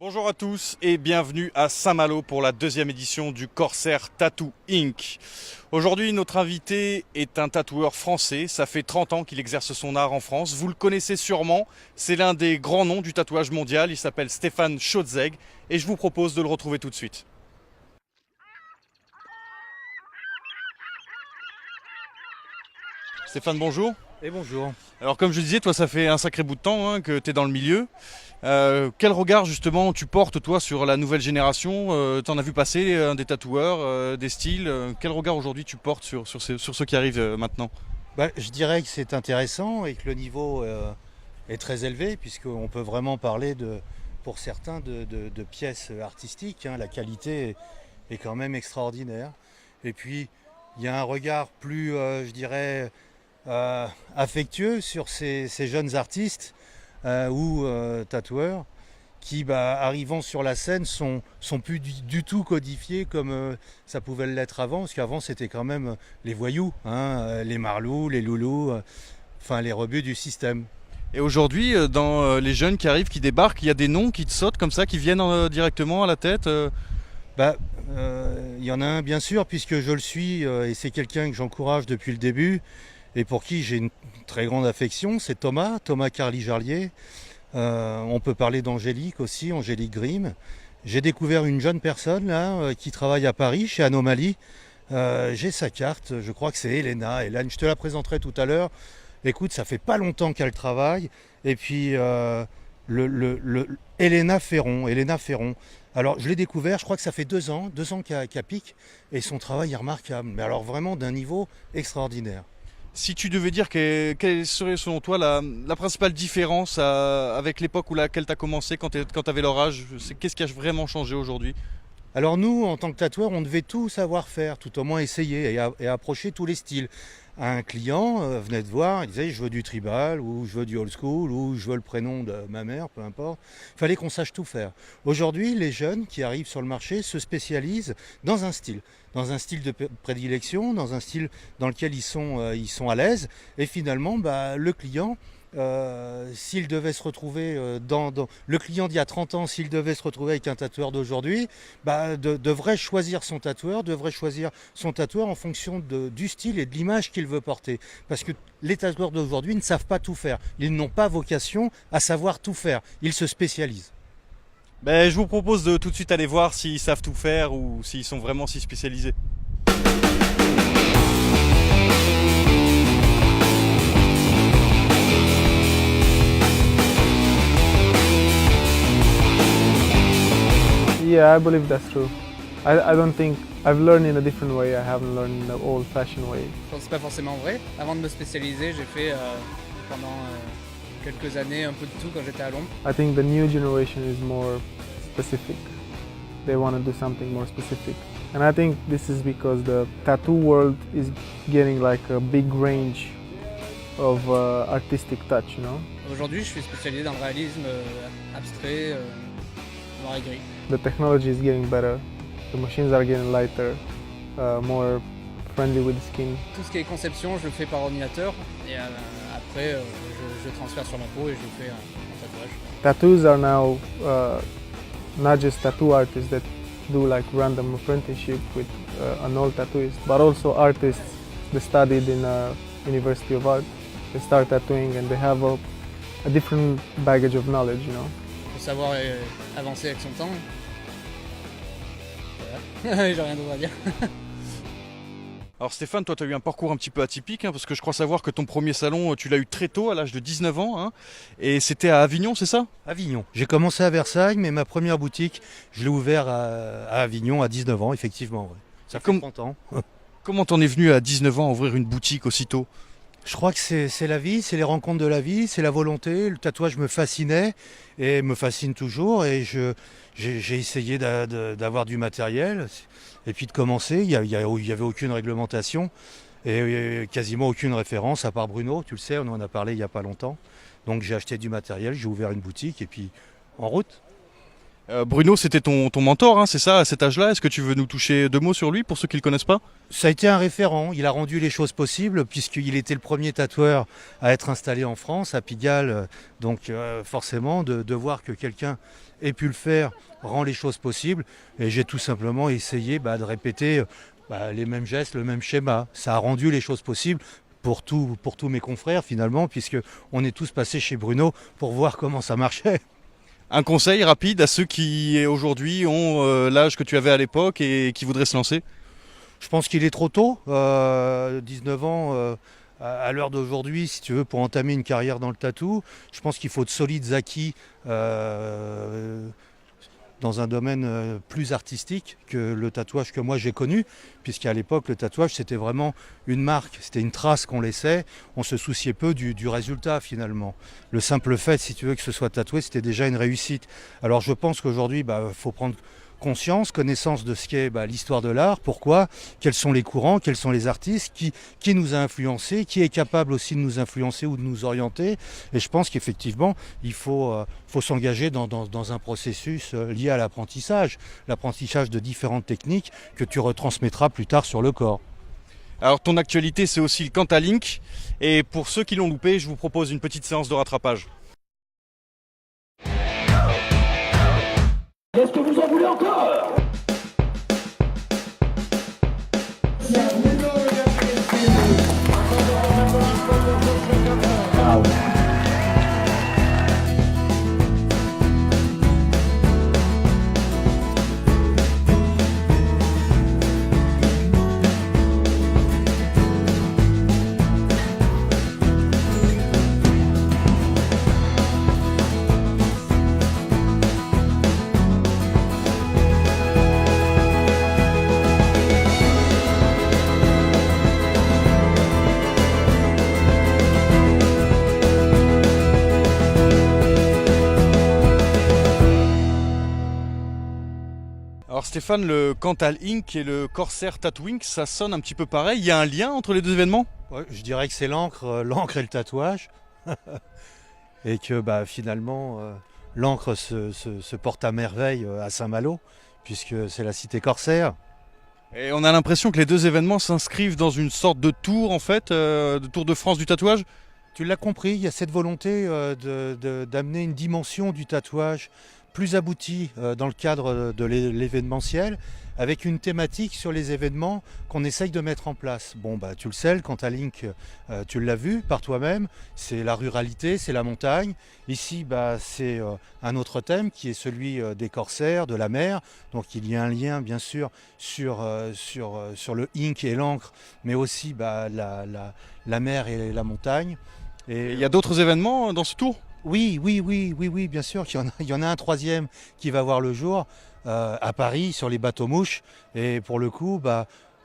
Bonjour à tous et bienvenue à Saint-Malo pour la deuxième édition du Corsair Tattoo Inc. Aujourd'hui, notre invité est un tatoueur français. Ça fait 30 ans qu'il exerce son art en France. Vous le connaissez sûrement. C'est l'un des grands noms du tatouage mondial. Il s'appelle Stéphane Schautzeg et je vous propose de le retrouver tout de suite. Stéphane, bonjour. Et bonjour. Alors comme je disais, toi ça fait un sacré bout de temps que tu es dans le milieu. Quel regard justement tu portes toi sur la nouvelle génération T'en as vu passer des tatoueurs, des styles. Quel regard aujourd'hui tu portes sur ceux qui arrivent maintenant? Je dirais que c'est intéressant et que le niveau est très élevé puisqu'on peut vraiment parler pour certains de pièces artistiques, hein. La qualité est quand même extraordinaire. Et puis il y a un regard plus, je dirais, affectueux sur ces jeunes artistes ou tatoueurs qui, arrivant sur la scène, sont plus du tout codifiés comme ça pouvait l'être avant, parce qu'avant c'était quand même les voyous, hein, les marlous, les loulous, enfin les rebuts du système. Et aujourd'hui, dans les jeunes qui arrivent, qui débarquent, il y a des noms qui te sautent comme ça, qui viennent directement à la tête. Il y en a un bien sûr, puisque je le suis, et c'est quelqu'un que j'encourage depuis le début, et pour qui j'ai une très grande affection, c'est Thomas Carly-Jarlier. On peut parler d'Angélique aussi, Angélique Grimm. J'ai découvert une jeune personne là qui travaille à Paris, chez Anomalie. J'ai sa carte, je crois que c'est Elena. Hélène, je te la présenterai tout à l'heure. Écoute, ça fait pas longtemps qu'elle travaille. Et puis Elena Ferron. Alors je l'ai découvert, je crois que ça fait 2 ans qu'elle pique, et son travail est remarquable. Mais alors vraiment d'un niveau extraordinaire. Si tu devais dire quelle serait selon toi la principale différence avec l'époque où laquelle tu as commencé quand tu avais leur âge, qu'est-ce qui a vraiment changé aujourd'hui? Alors nous, en tant que tatoueur, on devait tout savoir faire, tout au moins essayer et approcher tous les styles. Un client venait te voir, il disait je veux du tribal, ou je veux du old school, ou je veux le prénom de ma mère, peu importe. Il fallait qu'on sache tout faire. Aujourd'hui, les jeunes qui arrivent sur le marché se spécialisent dans un style de prédilection, dans un style dans lequel ils sont à l'aise. Et finalement, le client, s'il devait se retrouver le client d'il y a 30 ans, s'il devait se retrouver avec un tatoueur d'aujourd'hui, devrait choisir son tatoueur, en fonction du style et de l'image qu'il veut porter. Parce que les tatoueurs d'aujourd'hui ne savent pas tout faire. Ils n'ont pas vocation à savoir tout faire. Ils se spécialisent. Je vous propose de tout de suite aller voir s'ils savent tout faire ou s'ils sont vraiment si spécialisés. Yeah, I believe that's true. I don't think I've learned in a different way. I haven't learned in the old-fashioned way. Je pense que c'est pas forcément vrai. Avant de me spécialiser, j'ai fait pendant quelques années un peu de tout quand j'étais à Londres. I think the new generation is more specific. They want to do something more specific. And I think this is because the tattoo world is getting like a big range of artistic touch, you know? Aujourd'hui, je suis spécialisé dans le réalisme abstrait, noir et gris. The technology is getting better. The machines are getting lighter, more friendly with the skin. Tout ce qui est conception, je le fais par ordinateur et après je transfère sur ma peau et je fais un tatouage. Tattoos are now not just tattoo artists that do like random apprenticeship with an old tattooist, but also artists that studied in a University of Art. They start tattooing and they have a different baggage of knowledge, you know. Il faut savoir avancer avec son temps. Voilà. J'ai rien d'autre à dire. Alors Stéphane, toi tu as eu un parcours un petit peu atypique, parce que je crois savoir que ton premier salon, tu l'as eu très tôt, à l'âge de 19 ans, hein, et c'était à Avignon, c'est ça? Avignon. J'ai commencé à Versailles, mais ma première boutique, je l'ai ouverte à Avignon à 19 ans, effectivement. Ouais. Ça fait 30 ans. Comment t'en es venu à 19 ans à ouvrir une boutique aussitôt? Je crois que c'est la vie, c'est les rencontres de la vie, c'est la volonté. Le tatouage me fascinait et me fascine toujours, et j'ai essayé d'avoir du matériel et puis de commencer. Il y avait aucune réglementation et quasiment aucune référence à part Bruno, tu le sais, on en a parlé il n'y a pas longtemps. Donc j'ai acheté du matériel, j'ai ouvert une boutique et puis en route. Bruno, c'était ton mentor, hein, c'est ça, à cet âge-là? Est-ce que tu veux nous toucher 2 mots sur lui pour ceux qui ne le connaissent pas? Ça a été un référent, il a rendu les choses possibles puisqu'il était le premier tatoueur à être installé en France, à Pigalle. Donc forcément, de voir que quelqu'un ait pu le faire rend les choses possibles. Et j'ai tout simplement essayé de répéter les mêmes gestes, le même schéma. Ça a rendu les choses possibles pour tous mes confrères finalement, puisqu'on est tous passés chez Bruno pour voir comment ça marchait. Un conseil rapide à ceux qui aujourd'hui ont l'âge que tu avais à l'époque et qui voudraient se lancer? Je pense qu'il est trop tôt, 19 ans à l'heure d'aujourd'hui, si tu veux, pour entamer une carrière dans le tatou. Je pense qu'il faut de solides acquis dans un domaine plus artistique que le tatouage que moi j'ai connu, puisqu'à l'époque le tatouage c'était vraiment une marque, c'était une trace qu'on laissait, on se souciait peu du résultat finalement. Le simple fait, si tu veux, que ce soit tatoué, c'était déjà une réussite. Alors je pense qu'aujourd'hui, faut prendre conscience, connaissance de ce qu'est l'histoire de l'art, pourquoi, quels sont les courants, quels sont les artistes, qui nous a influencés, qui est capable aussi de nous influencer ou de nous orienter. Et je pense qu'effectivement, il faut s'engager dans un processus lié à l'apprentissage de différentes techniques que tu retransmettras plus tard sur le corps. Alors ton actualité, c'est aussi le Cantal Ink. Et pour ceux qui l'ont loupé, je vous propose une petite séance de rattrapage. Est-ce que vous en voulez encore? Alors Stéphane, le Cantal Ink et le Corsair Tattoo Ink, ça sonne un petit peu pareil. Il y a un lien entre les deux événements? Ouais, je dirais que c'est l'encre et le tatouage. Et que finalement, l'encre se porte à merveille à Saint-Malo, puisque c'est la cité corsaire. Et on a l'impression que les deux événements s'inscrivent dans une sorte de tour, en fait, de Tour de France du tatouage. Tu l'as compris, il y a cette volonté d'amener une dimension du tatouage plus aboutie dans le cadre de l'événementiel, avec une thématique sur les événements qu'on essaye de mettre en place. Bon, tu le sais, le Cantal Ink, tu l'as vu par toi-même, c'est la ruralité, c'est la montagne. Ici, c'est un autre thème qui est celui des corsaires, de la mer. Donc il y a un lien, bien sûr, sur le ink et l'encre, mais aussi la mer et la montagne. Et il y a d'autres événements dans ce tour? Oui, bien sûr. Il y en a un troisième qui va voir le jour à Paris, sur les bateaux mouches. Et pour le coup,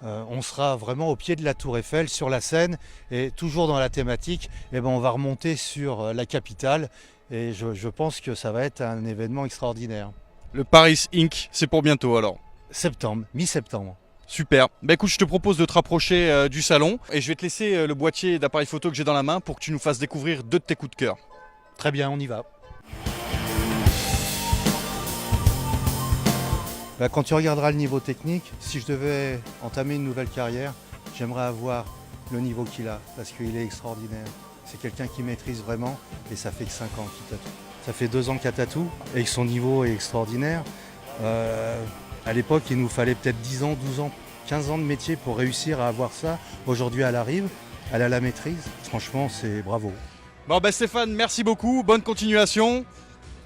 on sera vraiment au pied de la Tour Eiffel, sur la Seine. Et toujours dans la thématique, on va remonter sur la capitale. Et je pense que ça va être un événement extraordinaire. Le Paris Ink, c'est pour bientôt alors? Septembre, mi-septembre. Super. Écoute, je te propose de te rapprocher du salon. Et je vais te laisser le boîtier d'appareil photo que j'ai dans la main pour que tu nous fasses découvrir 2 de tes coups de cœur. Très bien, on y va. Quand tu regarderas le niveau technique, si je devais entamer une nouvelle carrière, j'aimerais avoir le niveau qu'il a, parce qu'il est extraordinaire. C'est quelqu'un qui maîtrise vraiment, et ça fait que 5 ans qu'il tatoue. Ça fait 2 ans qu'il tatoue, et que son niveau est extraordinaire. À l'époque, il nous fallait peut-être 10 ans, 12 ans, 15 ans de métier pour réussir à avoir ça. Aujourd'hui, elle arrive, elle a la maîtrise. Franchement, c'est bravo. Bon Stéphane, merci beaucoup, bonne continuation.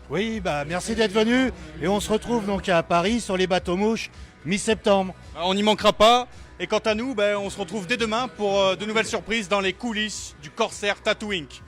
Oui, merci d'être venu et on se retrouve donc à Paris sur les bateaux mouches mi-septembre. On n'y manquera pas et quant à nous, on se retrouve dès demain pour de nouvelles surprises dans les coulisses du Corsair Tattoo Ink.